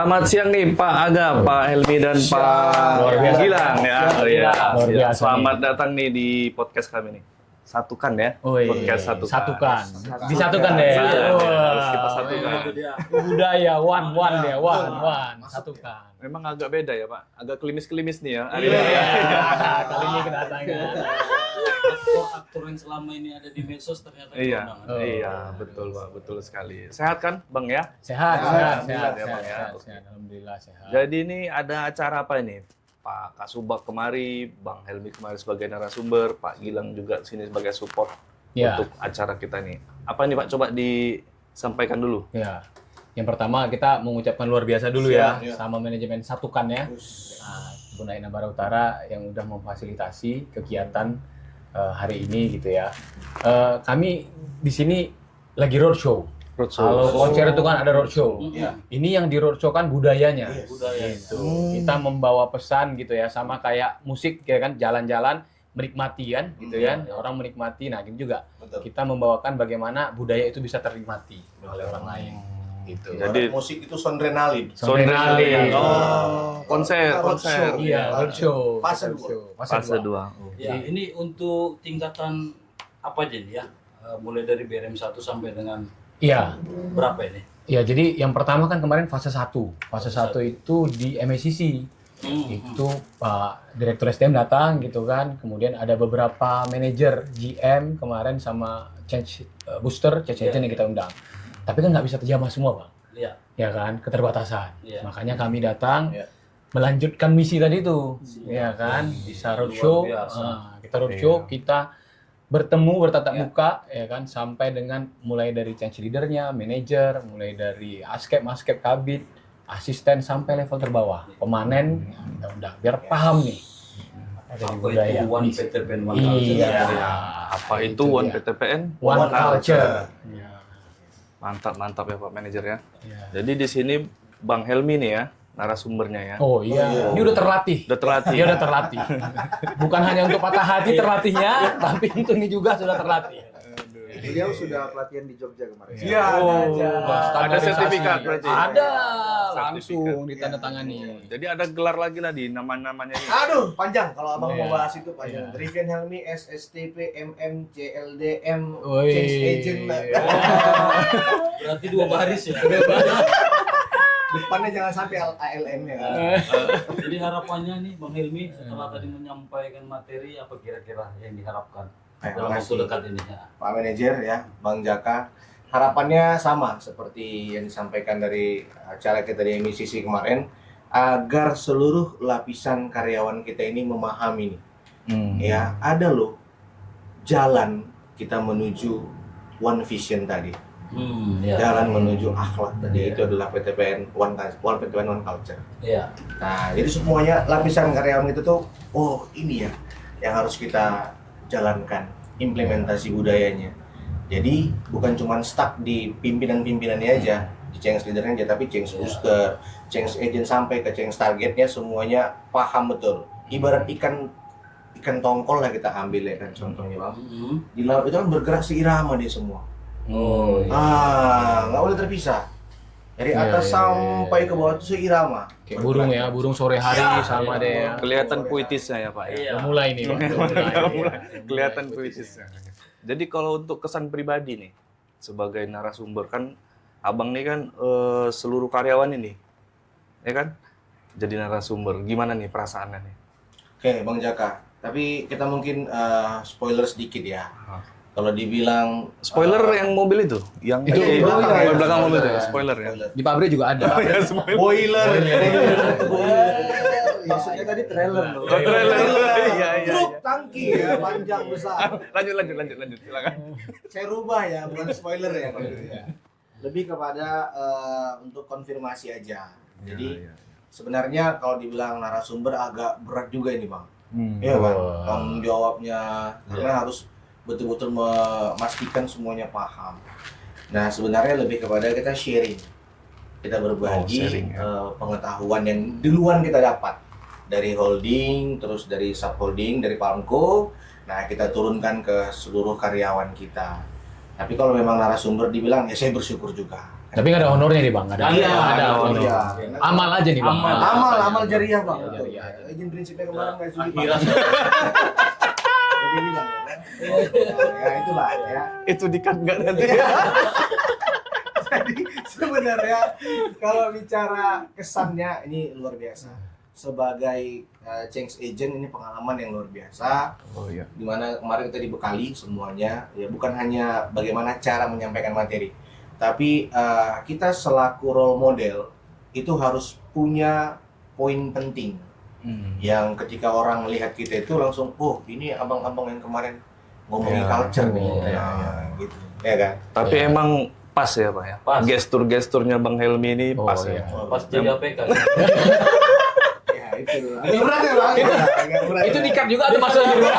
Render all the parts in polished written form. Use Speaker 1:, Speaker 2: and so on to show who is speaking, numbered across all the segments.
Speaker 1: Selamat siang nih Pak Aga, Pak Helmi dan Pak Gilang ya.
Speaker 2: Luar biasa
Speaker 1: Selamat datang nih di podcast kami nih. Satukan ya. Podcast
Speaker 2: satukan. Disatukan deh.
Speaker 1: Harus kita satukan.
Speaker 2: Budaya one ya, one. Satukan.
Speaker 1: Memang agak beda ya Pak. Agak kelimis-kelimis nih ya.
Speaker 2: Kali ini kedatangan.
Speaker 3: Aktor yang selama ini ada di medsos ternyata
Speaker 1: Iya,
Speaker 3: keundangan.
Speaker 1: iya, betul Pak, betul sekali. Sehat kan Bang ya?
Speaker 2: Sehat.
Speaker 1: ya, Bang, ya.
Speaker 2: Sehat. Alhamdulillah sehat.
Speaker 1: Jadi ini ada acara apa ini? Pak Kasubag kemari, Bang Helmi kemari sebagai narasumber, Pak Gilang juga sini sebagai support
Speaker 2: Ya.
Speaker 1: untuk acara kita nih. Apa nih Pak? Coba disampaikan dulu.
Speaker 2: Ya. Yang pertama kita mengucapkan luar biasa dulu ya sama manajemen Satukan ya. Bunda Ina Bara Utara yang udah memfasilitasi kegiatan hari ini gitu ya. Kami di sini lagi roadshow. Kalau konser itu kan ada roadshow. Ini yang di roadshow kan budayanya.
Speaker 3: Budaya.
Speaker 2: Gitu. Kita membawa pesan gitu ya, sama kayak musik ya kan, jalan-jalan menikmati kan gitu ya. Orang menikmati. Nah, gitu juga. Kita membawakan bagaimana budaya itu bisa ternikmati oleh orang lain. Gitu.
Speaker 1: Jadi
Speaker 4: musik itu sondrenalin.
Speaker 2: Sondrenalin.
Speaker 1: konser.
Speaker 2: Iya, roadshow.
Speaker 4: Fase
Speaker 1: Fase 2.
Speaker 3: Ya, ini untuk tingkatan apa aja nih ya? Mulai dari BRM 1 sampai dengan
Speaker 2: Iya.
Speaker 3: berapa ini?
Speaker 2: Ya, jadi yang pertama kan kemarin fase 1. Fase 1 itu di MACC. Itu Pak Direktur SDM datang gitu kan. Kemudian ada beberapa manajer GM kemarin sama change booster, change agent yang kita undang. Tapi kan nggak bisa terjamah semua, Bang.
Speaker 3: Iya.
Speaker 2: Ya kan, keterbatasan.
Speaker 3: Iya.
Speaker 2: Makanya kami datang melanjutkan misi tadi itu. Ya kan, bisa roadshow.
Speaker 3: Luar biasa.
Speaker 2: Kita roadshow, kita bertemu bertatap muka ya kan, sampai dengan mulai dari change leader-nya, manajer, mulai dari askep, kabit, asisten sampai level terbawah. Pemanen kita undang biar paham nih. Dari
Speaker 3: Apa
Speaker 2: budaya.
Speaker 3: itu One PTPN One Culture?
Speaker 2: Iya.
Speaker 1: Apa itu One PTPN?
Speaker 2: One Culture. Ya.
Speaker 1: Mantap ya Pak Manajer ya.
Speaker 2: Ya.
Speaker 1: Jadi di sini Bang Helmi nih ya, narasumbernya ya.
Speaker 2: Oh iya, ini udah terlatih.
Speaker 1: Udah terlatih.
Speaker 2: Dia udah terlatih. Bukan hanya untuk patah hati terlatihnya, tapi untuk ini juga sudah terlatih.
Speaker 5: Beliau sudah pelatihan di Jogja kemarin.
Speaker 2: Iya,
Speaker 1: ada sertifikat berarti.
Speaker 2: Ada,
Speaker 1: Sertifikat.
Speaker 2: langsung ditandatangani.
Speaker 1: Jadi ada gelar lagi lah di nama-namanya ini.
Speaker 4: Aduh, panjang kalau abang mau bahas itu panjang.
Speaker 2: Iya.
Speaker 4: Riven Helmi, SSTP, MM, CLDM,
Speaker 2: Woi.
Speaker 4: Change Agent.
Speaker 3: Berarti 2 baris ya.
Speaker 4: Depannya jangan sampai ALM ya.
Speaker 3: Jadi harapannya nih Bang Helmi setelah tadi menyampaikan materi apa kira-kira yang diharapkan dalam waktu
Speaker 4: Makasih.
Speaker 3: dekat ini ya?
Speaker 4: Pak Manajer ya, Bang Jaka. Harapannya sama seperti yang disampaikan dari acara kita di MICC kemarin, agar seluruh lapisan karyawan kita ini memahami nih. Ya, ada loh jalan kita menuju One Vision tadi.
Speaker 3: Ya.
Speaker 4: Jalan menuju akhlak tadi itu adalah PTPN PTPN One Culture.
Speaker 3: Iya.
Speaker 4: Nah, jadi semuanya lapisan karyawan itu tuh, oh ini ya yang harus kita jalankan, implementasi budayanya. Jadi bukan cuma stuck di pimpinan-pimpinannya aja, di change leadernya aja, tapi change booster, change agent sampai ke change targetnya semuanya paham betul. Ibarat ikan tongkol lah kita ambil ya kan contohnya Bang. Di laut itu kan bergerak seirama dia semua.
Speaker 3: Oh, iya.
Speaker 4: Nggak boleh terpisah. Dari atas sampai ke bawah itu seirama.
Speaker 2: Kayak burung ya, burung sore hari sama deh ya.
Speaker 1: Kelihatan puitisnya ya Pak ya.
Speaker 3: Iya.
Speaker 2: Udah mulai nih, Bang. Udah mulai.
Speaker 1: Kelihatan puitisnya. Jadi kalau untuk kesan pribadi nih sebagai narasumber kan Abang nih kan seluruh karyawan ini ya kan jadi narasumber. Gimana nih perasaannya nih?
Speaker 4: Oke, Bang Jaka. Tapi kita mungkin spoiler sedikit ya. Kalau dibilang
Speaker 1: Spoiler yang mobil itu, yang
Speaker 2: Itu
Speaker 1: di
Speaker 4: belakang ya,
Speaker 1: belakang mobil itu ya,
Speaker 4: spoiler.
Speaker 1: spoiler ya.
Speaker 2: Di pabrik juga ada.
Speaker 4: Boiler.
Speaker 5: Maksudnya tadi trailer loh.
Speaker 1: Oh, trailer. Iya.
Speaker 4: Truk tangki ya, panjang besar.
Speaker 1: Lanjut, silakan.
Speaker 4: Saya rubah ya, bukan spoiler ya. Lebih kepada untuk konfirmasi aja. Jadi sebenarnya kalau dibilang narasumber agak berat juga ini Bang. Iya kan? Tanggung jawabnya karena harus betul-betul memastikan semuanya paham. Nah sebenarnya lebih kepada kita sharing, kita berbagi
Speaker 1: sharing, ya.
Speaker 4: pengetahuan yang duluan kita dapat dari holding, terus dari subholding, dari Palmco. Nah kita turunkan ke seluruh karyawan kita. Tapi kalau memang narasumber dibilang ya saya bersyukur juga
Speaker 2: Tapi nggak ada honornya nih bang, nggak ada.
Speaker 3: Iya,
Speaker 2: ada honor.
Speaker 5: Iya.
Speaker 2: Amal aja nih bang.
Speaker 4: Amal jariah bang.
Speaker 2: Iya, jariah.
Speaker 4: Izin prinsipnya kemarin nggak setuju Pak.
Speaker 3: Akhirat.
Speaker 4: Jadi bilang ya kan. Ya itulah ya.
Speaker 1: Itu dikat nggak nanti?
Speaker 4: Jadi sebenarnya kalau bicara kesannya ini luar biasa. Sebagai change agent ini pengalaman yang luar biasa.
Speaker 1: Oh iya.
Speaker 4: Dimana kemarin kita dibekali semuanya ya bukan hanya bagaimana cara menyampaikan materi, tapi kita selaku role model itu harus punya poin penting yang ketika orang melihat kita itu langsung oh ini abang-abang yang kemarin ngomongin
Speaker 1: Ya,
Speaker 4: culture nih,
Speaker 2: ya,
Speaker 4: gitu ya kan.
Speaker 1: Tapi
Speaker 2: Iya.
Speaker 1: emang pas ya Pak ya?
Speaker 3: Pas.
Speaker 1: Gestur-gesturnya Bang Helmi ini
Speaker 2: Oh,
Speaker 1: pas
Speaker 2: iya.
Speaker 1: ya?
Speaker 3: Pas jadi APK.
Speaker 4: Ya itu agak berat ya bang. Agak berat
Speaker 2: Itu
Speaker 4: ya.
Speaker 2: dikat juga atau masuk di luar?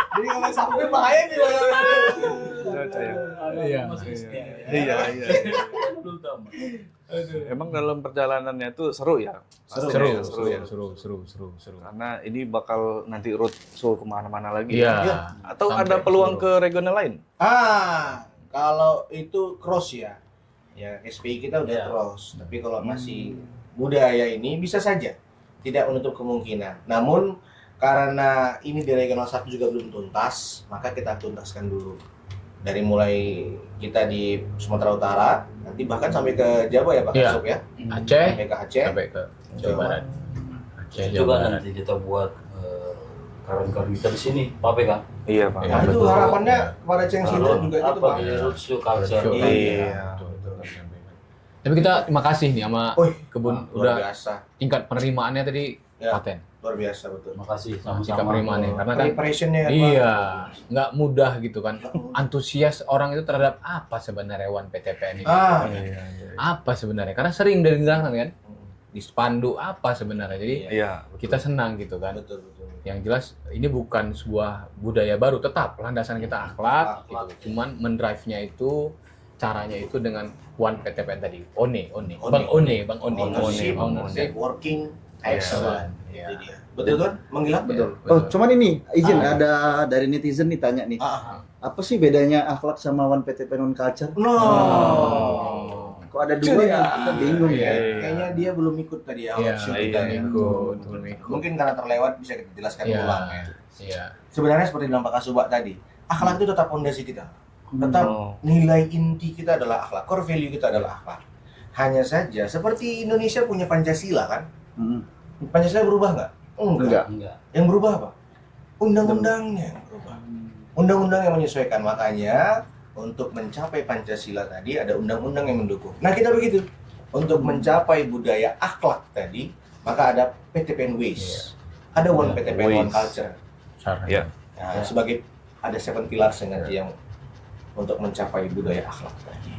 Speaker 4: Jadi kalau sampai bahaya nih bang.
Speaker 2: Iya.
Speaker 1: Iya.
Speaker 3: Belum tamat.
Speaker 1: Emang dalam perjalanannya itu seru ya? Pasti ya,
Speaker 2: Seru.
Speaker 1: Karena ini bakal nanti road show kemana-mana lagi.
Speaker 2: Iya.
Speaker 1: Atau
Speaker 2: Sampai
Speaker 1: ada peluang
Speaker 2: seluruh.
Speaker 1: ke regional lain?
Speaker 4: Kalau itu cross ya SPI kita udah
Speaker 3: Ya.
Speaker 4: cross. Tapi kalau masih budaya ini bisa saja, tidak menutup kemungkinan. Namun karena ini di regional 1 juga belum tuntas, maka kita tuntaskan dulu. Dari mulai kita di Sumatera Utara, nanti bahkan sampai ke Jawa ya Pak
Speaker 2: Iya.
Speaker 4: Kasub ya,
Speaker 2: Aceh
Speaker 4: sampai ke Aceh.
Speaker 2: sampai ke Jawa Barat. Aceh Jawa
Speaker 3: Coba
Speaker 2: Barat.
Speaker 3: nanti kita buat kawan-kawan kita di sini, Pak Pega.
Speaker 1: Iya Pak.
Speaker 4: Nah itu
Speaker 2: Betul.
Speaker 4: harapannya kepada Cheng Sinta juga gitu
Speaker 3: apa
Speaker 4: Pak.
Speaker 3: roadshow culture.
Speaker 2: Betul.
Speaker 1: Iya.
Speaker 2: Tapi kita terima kasih nih sama
Speaker 4: Wih,
Speaker 2: kebun
Speaker 4: luar
Speaker 2: udah
Speaker 4: biasa,
Speaker 2: tingkat penerimaannya tadi
Speaker 4: Ya.
Speaker 2: paten.
Speaker 4: luar biasa betul.
Speaker 3: Terima kasih
Speaker 2: Tingkat
Speaker 3: sama-sama.
Speaker 2: penerimaannya karena kan
Speaker 4: Preparationnya kan,
Speaker 2: iya
Speaker 4: Pak.
Speaker 2: nggak mudah gitu kan. Antusias orang itu terhadap apa sebenarnya One PTPN ini?
Speaker 1: Iya.
Speaker 2: Apa sebenarnya? Karena sering dari dengarkan kan di spanduk apa sebenarnya. Jadi
Speaker 1: Iya.
Speaker 2: kita senang gitu kan.
Speaker 4: Betul betul.
Speaker 2: Yang jelas ini bukan sebuah budaya baru, tetap landasan kita akhlak,
Speaker 4: Akhlak.
Speaker 2: gitu. Cuman mendrive-nya itu caranya itu dengan One PTPN tadi. One.
Speaker 4: One.
Speaker 2: Bang One.
Speaker 4: Ownership,
Speaker 2: Ownership.
Speaker 4: working excellent.
Speaker 2: Iya.
Speaker 4: Itu dia. Betul kan? Menggilat betul.
Speaker 5: Oh, cuman ini izin ada dari netizen nih tanya nih. Apa sih bedanya akhlak sama One PTPN One Culture?
Speaker 4: No.
Speaker 5: Kok ada dua ya? Kita bingung ya.
Speaker 4: Kayaknya dia belum ikut tadi ya.
Speaker 2: Iya,
Speaker 4: shoot
Speaker 1: iya,
Speaker 4: kita ya.
Speaker 2: belum ikut.
Speaker 4: Mungkin karena terlewat bisa kita jelaskan
Speaker 2: Iya.
Speaker 4: ulang ya.
Speaker 2: Iya.
Speaker 4: Sebenarnya seperti bilang Pak Kasubak tadi, akhlak itu tetap fondasi kita. Tetap
Speaker 1: Oh.
Speaker 4: nilai inti kita adalah akhlak, core value kita adalah akhlak. Hanya saja seperti Indonesia punya Pancasila kan?
Speaker 5: Hmm.
Speaker 4: Pancasila berubah nggak? Enggak.
Speaker 3: Enggak.
Speaker 4: Yang berubah apa? Undang-undangnya yang berubah. Undang-undang yang menyesuaikan, makanya untuk mencapai Pancasila tadi ada undang-undang yang mendukung. Nah kita begitu, untuk mencapai budaya akhlak tadi, maka ada PTPN Ways, ada One PTPN One
Speaker 1: Ways.
Speaker 4: Culture.
Speaker 1: Iya.
Speaker 4: Nah, sebagai ada 7 pillars nanti yang untuk mencapai budaya akhlak tadi.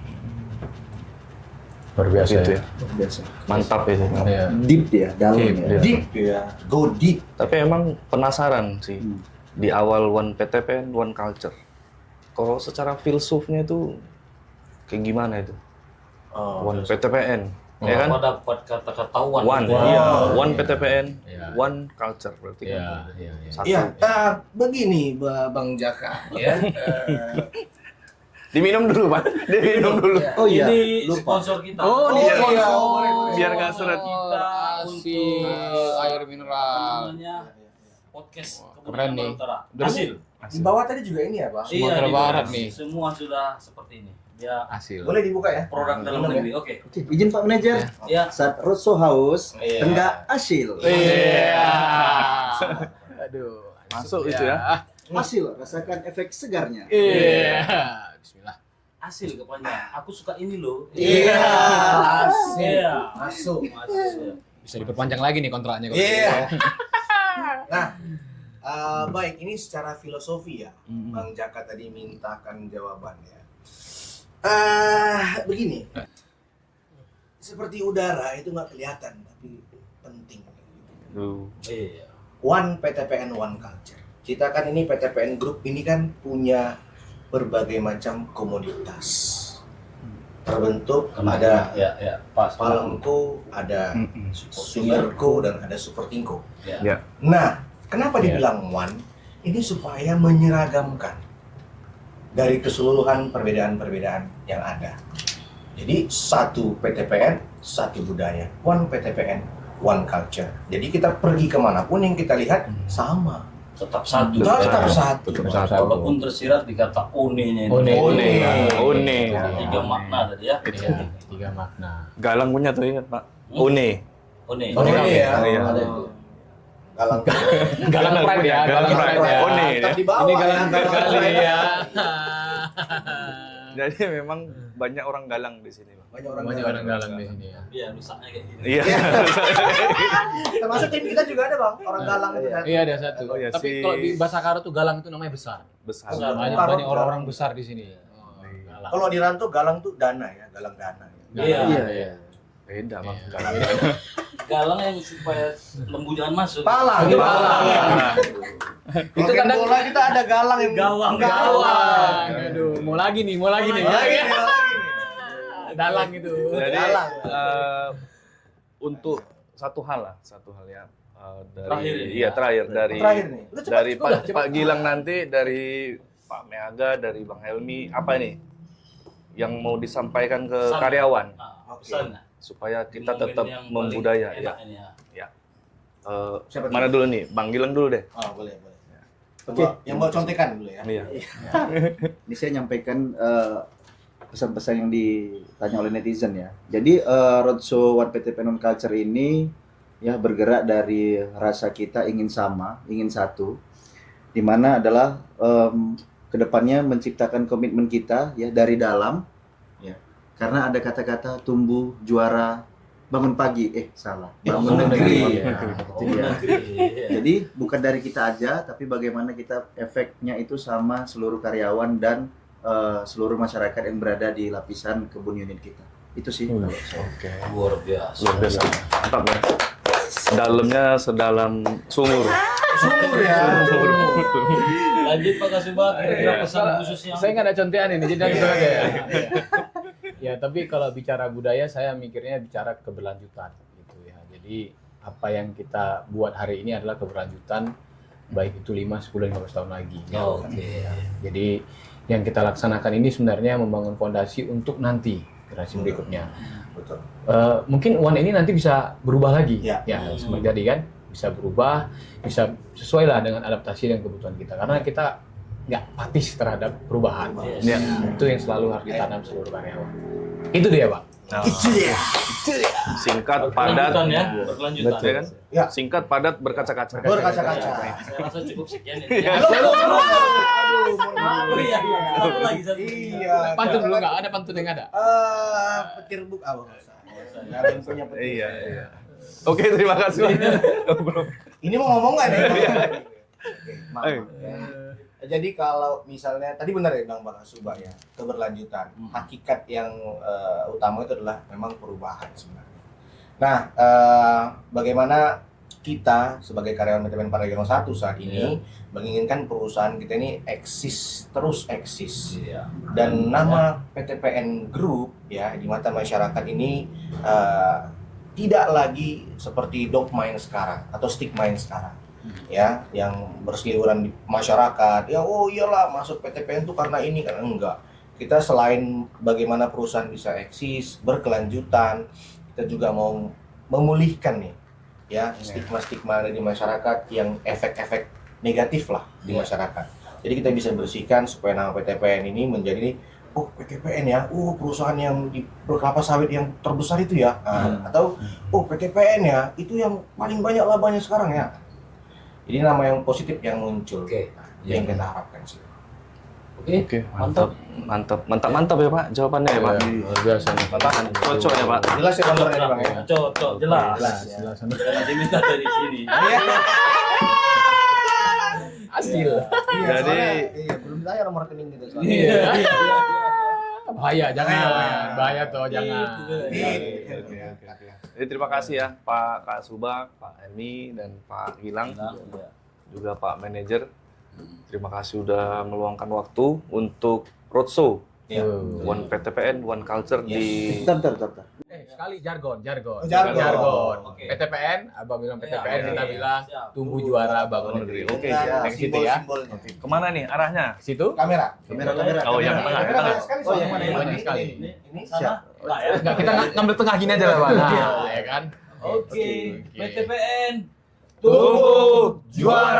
Speaker 2: Luar biasa
Speaker 1: Gitu
Speaker 2: ya.
Speaker 1: ya.
Speaker 5: Biasa.
Speaker 1: Mantap itu.
Speaker 2: Iya.
Speaker 5: Deep ya, dalam
Speaker 2: Deep,
Speaker 5: ya.
Speaker 2: iya.
Speaker 4: Deep ya, go deep.
Speaker 1: Tapi emang penasaran sih
Speaker 5: Hmm.
Speaker 1: di awal One PTPN One Culture. Kalau secara filsufnya itu kayak gimana itu? One PTPN, ya kan?
Speaker 3: Apa dapat kata-kata one.
Speaker 1: One,
Speaker 2: Wow.
Speaker 1: iya. One PTPN,
Speaker 2: Iya.
Speaker 1: One Culture berarti
Speaker 2: Iya,
Speaker 1: kan.
Speaker 2: iya, iya.
Speaker 1: Satu.
Speaker 4: Iya, begini Bang Jaka ya.
Speaker 1: Diminum dulu Pak, diminum dulu.
Speaker 5: Oh iya,
Speaker 3: Ini
Speaker 5: lupa.
Speaker 3: sponsor kita.
Speaker 2: Oh,
Speaker 1: iya.
Speaker 4: Boleh.
Speaker 1: Biar nggak seret.
Speaker 3: Kita untuk
Speaker 2: air
Speaker 3: apa
Speaker 2: mineral.
Speaker 3: namanya podcast
Speaker 2: Keren
Speaker 3: Kebun
Speaker 2: nih.
Speaker 3: Utara. Hasil.
Speaker 4: Di bawah tadi juga ini ya, Bang.
Speaker 2: Sumatera
Speaker 3: di
Speaker 2: Barat
Speaker 3: bawah.
Speaker 2: nih.
Speaker 3: Semua sudah seperti ini. Ya
Speaker 2: Hasil.
Speaker 4: Boleh dibuka ya?
Speaker 3: produk dalam
Speaker 4: Minum ya?
Speaker 3: negeri. Oke.
Speaker 5: Oke, izin Pak Manajer.
Speaker 3: Ya.
Speaker 5: Saat roadshow haus,
Speaker 4: Iya.
Speaker 5: enggak hasil.
Speaker 2: Iya. Aduh.
Speaker 1: Masuk itu ya.
Speaker 5: Hasil, rasakan efek segarnya.
Speaker 2: Iya. Bismillah.
Speaker 3: Hasil kepanjang. Aku suka ini loh.
Speaker 4: Iya.
Speaker 3: Iya.
Speaker 4: Masuk.
Speaker 3: Masuk.
Speaker 2: Bisa diperpanjang lagi nih kontraknya. kalau
Speaker 4: Iya.
Speaker 2: gitu.
Speaker 4: Nah, baik ini secara filosofi ya.
Speaker 2: Mm-mm.
Speaker 4: Bang Jaka tadi mintakan jawabannya. Begini. Seperti udara itu nggak kelihatan tapi penting.
Speaker 1: Duh.
Speaker 3: Iya.
Speaker 4: One PTPN One Culture. Kita kan ini PTPN Group ini kan punya berbagai macam komoditas. Terbentuk ada
Speaker 3: ya pas
Speaker 4: Palengko, ada
Speaker 1: Mm-mm.
Speaker 4: Sumerco dan ada Supertinko.
Speaker 3: Ya.
Speaker 4: Nah, kenapa
Speaker 2: Ya.
Speaker 4: dibilang one? Ini supaya menyeragamkan dari keseluruhan perbedaan-perbedaan yang ada. Jadi satu PTPN, satu budaya. One PTPN, one culture. Jadi kita pergi kemanapun yang kita lihat sama.
Speaker 3: Tetap satu.
Speaker 4: Tetap satu.
Speaker 3: Walaupun tersirat di kata one-nya itu.
Speaker 1: One.
Speaker 3: Tiga makna tadi ya.
Speaker 2: Iya, 3 makna.
Speaker 1: Galang punya tuh ingat Pak. One.
Speaker 3: One.
Speaker 4: One ya.
Speaker 1: Iya.
Speaker 3: Ada itu.
Speaker 4: Galang.
Speaker 2: Galang pride ya, galang pride ya.
Speaker 1: One.
Speaker 4: Tetap di bawah
Speaker 2: Ini galang
Speaker 4: ya.
Speaker 2: kali ya.
Speaker 1: Jadi memang banyak orang galang di sini, Pak.
Speaker 2: Banyak orang galang di sini ya.
Speaker 3: Iya, rusaknya kayak gini.
Speaker 1: Iya.
Speaker 4: Termasuk tim kita juga ada bang, orang galang itu kan.
Speaker 2: Iya ada satu.
Speaker 1: Oh, iya,
Speaker 2: Tapi
Speaker 1: si-
Speaker 2: kalau di bahasa Karo tuh galang itu namanya besar.
Speaker 1: Besar.
Speaker 3: Besar.
Speaker 2: Banyak
Speaker 4: Karo
Speaker 2: banyak
Speaker 4: tuh
Speaker 2: orang-orang besar di sini. Oh, galang.
Speaker 4: Kalau di Rantau galang tuh dana ya, galang dana.
Speaker 3: Iya.
Speaker 2: Iya.
Speaker 1: Beda, Bang.
Speaker 2: Iya.
Speaker 1: Galang.
Speaker 3: Galang yang supaya lembu jangan masuk.
Speaker 4: Palang,
Speaker 2: Itu
Speaker 4: palang.
Speaker 2: Itu
Speaker 4: Itu
Speaker 2: kadang-
Speaker 4: bola kita ada galang yang
Speaker 3: Gawang.
Speaker 2: Gawang. Aduh, mau lagi nih.
Speaker 4: Lagi nih.
Speaker 2: Dalang itu.
Speaker 1: Jadi
Speaker 4: Galang.
Speaker 1: untuk satu hal ya dari
Speaker 3: Terakhir ini
Speaker 1: iya
Speaker 3: ya.
Speaker 1: terakhir dari
Speaker 4: Terakhir nih. Udah cepat,
Speaker 1: dari
Speaker 4: cepat.
Speaker 1: Pak Gilang nanti, dari Pak Meaga, dari Bang Helmi, apa nih yang mau disampaikan ke
Speaker 3: Pesan.
Speaker 1: karyawan
Speaker 3: Nah, pesan.
Speaker 1: supaya kita
Speaker 3: Momen
Speaker 1: tetap
Speaker 3: yang paling
Speaker 1: membudaya ya.
Speaker 3: enak ini ya.
Speaker 4: Siapa
Speaker 1: Mana dulu nih? Bang Gilang dulu deh.
Speaker 4: Oh, boleh.
Speaker 5: Oke.
Speaker 4: Yang mau contekan dulu ya.
Speaker 1: Iya.
Speaker 5: Ini saya nyampaikan pesan-pesan yang ditanya oleh netizen ya. Jadi Roadshow One PTP Non Culture ini ya bergerak dari rasa kita ingin sama, ingin satu, di mana adalah kedepannya menciptakan komitmen kita ya dari dalam, ya. Karena ada kata-kata tumbuh, juara, bangun pagi, salah, bangun negeri.
Speaker 2: Iya.
Speaker 5: Itu dia. Jadi bukan dari kita aja, tapi bagaimana kita efeknya itu sama seluruh karyawan dan seluruh masyarakat yang berada di lapisan kebun unit kita. Itu sih.
Speaker 1: Oke.
Speaker 3: Luar biasa.
Speaker 1: Luar biasa. Mantap ya. Dalamnya sedalam sumur.
Speaker 4: Sumur ya.
Speaker 3: Lanjut Pak Kasubat, kira-kira pesan khusus yang
Speaker 2: Saya nggak ada contehan ini, jadi langsung aja ya. Ya, tapi kalau bicara budaya, saya mikirnya bicara keberlanjutan gitu ya. Jadi apa yang kita buat hari ini adalah keberlanjutan, baik itu 5, 10, 15 tahun lagi.
Speaker 3: Oke.
Speaker 2: Ya. Jadi yang kita laksanakan ini sebenarnya membangun fondasi untuk nanti generasi berikutnya.
Speaker 4: Betul.
Speaker 2: Mungkin One ini nanti bisa berubah lagi,
Speaker 4: Ya.
Speaker 2: seperti tadi kan, bisa berubah, bisa sesuai lah dengan adaptasi dan kebutuhan kita. Karena kita nggak apatis terhadap perubahan.
Speaker 3: Yes.
Speaker 2: Ya, itu yang selalu harus ditanam seluruh karyawan. Itu dia, Pak.
Speaker 1: Nah,
Speaker 4: Itu ya.
Speaker 1: singkat, padat,
Speaker 3: Berkelanjutan ya, berkelanjutan.
Speaker 1: ya kan?
Speaker 4: Ya.
Speaker 1: Singkat, padat, berkaca-kaca.
Speaker 4: Berkaca-kaca.
Speaker 3: Saya rasa cukup sekian ini. Ya.
Speaker 4: Aduh,
Speaker 3: Oh iya, iya. Satu lagi satu.
Speaker 4: Iya.
Speaker 2: Pantun dulu nggak? Ada pantun yang ada?
Speaker 4: Petir buk nggak usah. Nggak ada yang punya petir.
Speaker 1: Iya, iya. Oke, terima kasih.
Speaker 4: Ini mau ngomong nggak nih? Oke, maaf.
Speaker 1: Eh.
Speaker 4: Jadi kalau misalnya tadi benar ya Bang Subah ya, keberlanjutan. Hakikat yang utama itu adalah memang perubahan sebenarnya. Nah, bagaimana kita sebagai karyawan Manajemen Paragon 1 saat ini menginginkan perusahaan kita ini terus eksis.
Speaker 3: Iya.
Speaker 4: Dan nama PTPN Group ya di mata masyarakat ini tidak lagi seperti dogma yang sekarang atau stigma yang sekarang ya, yang berseliweran di masyarakat ya, oh iyalah masuk PTPN itu karena ini, karena enggak. Kita selain bagaimana perusahaan bisa eksis berkelanjutan, kita juga mau memulihkan nih ya stigma-stigma ada di masyarakat yang efek-efek negatif lah di masyarakat. Jadi kita bisa bersihkan supaya nama PTPN ini menjadi PTPN ya, perusahaan yang di berkelapa sawit yang terbesar itu ya, atau PTPN ya, itu yang paling banyak labanya sekarang ya. Jadi nama yang positif yang muncul,
Speaker 3: Oke.
Speaker 4: yang kita harapkan sih.
Speaker 3: Oke.
Speaker 1: Mantap, mantap ya Pak jawabannya ya Pak.
Speaker 2: Luar biasa nih.
Speaker 1: Mantap, cocok ya Pak.
Speaker 4: Jelas ya gambarnya nih, Bang ya.
Speaker 3: Cocok, jelas.
Speaker 4: Jelas ya.
Speaker 2: Jelas.
Speaker 3: Jangan diminta dari sini.
Speaker 2: Hasil.
Speaker 4: Iya,
Speaker 1: Jadi-
Speaker 4: soalnya, belum ditanya nomor rekening gitu soalnya.
Speaker 3: Iya.
Speaker 2: Bahaya, jangan.
Speaker 4: Bahaya.
Speaker 2: Bahaya toh, jangan.
Speaker 1: Jadi terima kasih ya Pak Kak Subak, Pak Emi, dan Pak Gilang, juga Pak Manajer. Terima kasih udah meluangkan waktu untuk roadshow
Speaker 4: Iya.
Speaker 1: One PTPN, One Culture di
Speaker 5: Bentar.
Speaker 2: Sekali jargon.
Speaker 4: Jargon.
Speaker 2: Jargon.
Speaker 3: Oke.
Speaker 2: PTPN, Abang bilang PTPN,
Speaker 1: Iya,
Speaker 2: kita
Speaker 1: iya.
Speaker 2: bilang
Speaker 3: Siap.
Speaker 2: tumbuh juara bangun negeri.
Speaker 1: Oke,
Speaker 4: Dengan
Speaker 2: siap. Ke situ ya.
Speaker 4: simbol-simbolnya.
Speaker 1: Kemana nih arahnya?
Speaker 2: Ke situ?
Speaker 4: Kamera.
Speaker 1: Oh, yang tengah,
Speaker 4: Kamera
Speaker 1: tengah.
Speaker 4: banyak sekali
Speaker 5: Oh,
Speaker 4: soalnya.
Speaker 5: yang mana,
Speaker 2: yang mana?
Speaker 4: Ini,
Speaker 2: Sekali.
Speaker 4: Ini
Speaker 3: Sana?
Speaker 5: Siap.
Speaker 3: Enggak ya?
Speaker 2: Enggak, kita ngambil tengah gini aja lah, Bang. Nah, ya kan?
Speaker 3: Oke,
Speaker 2: Oke.
Speaker 3: PTPN
Speaker 2: Tumbuh
Speaker 3: juara.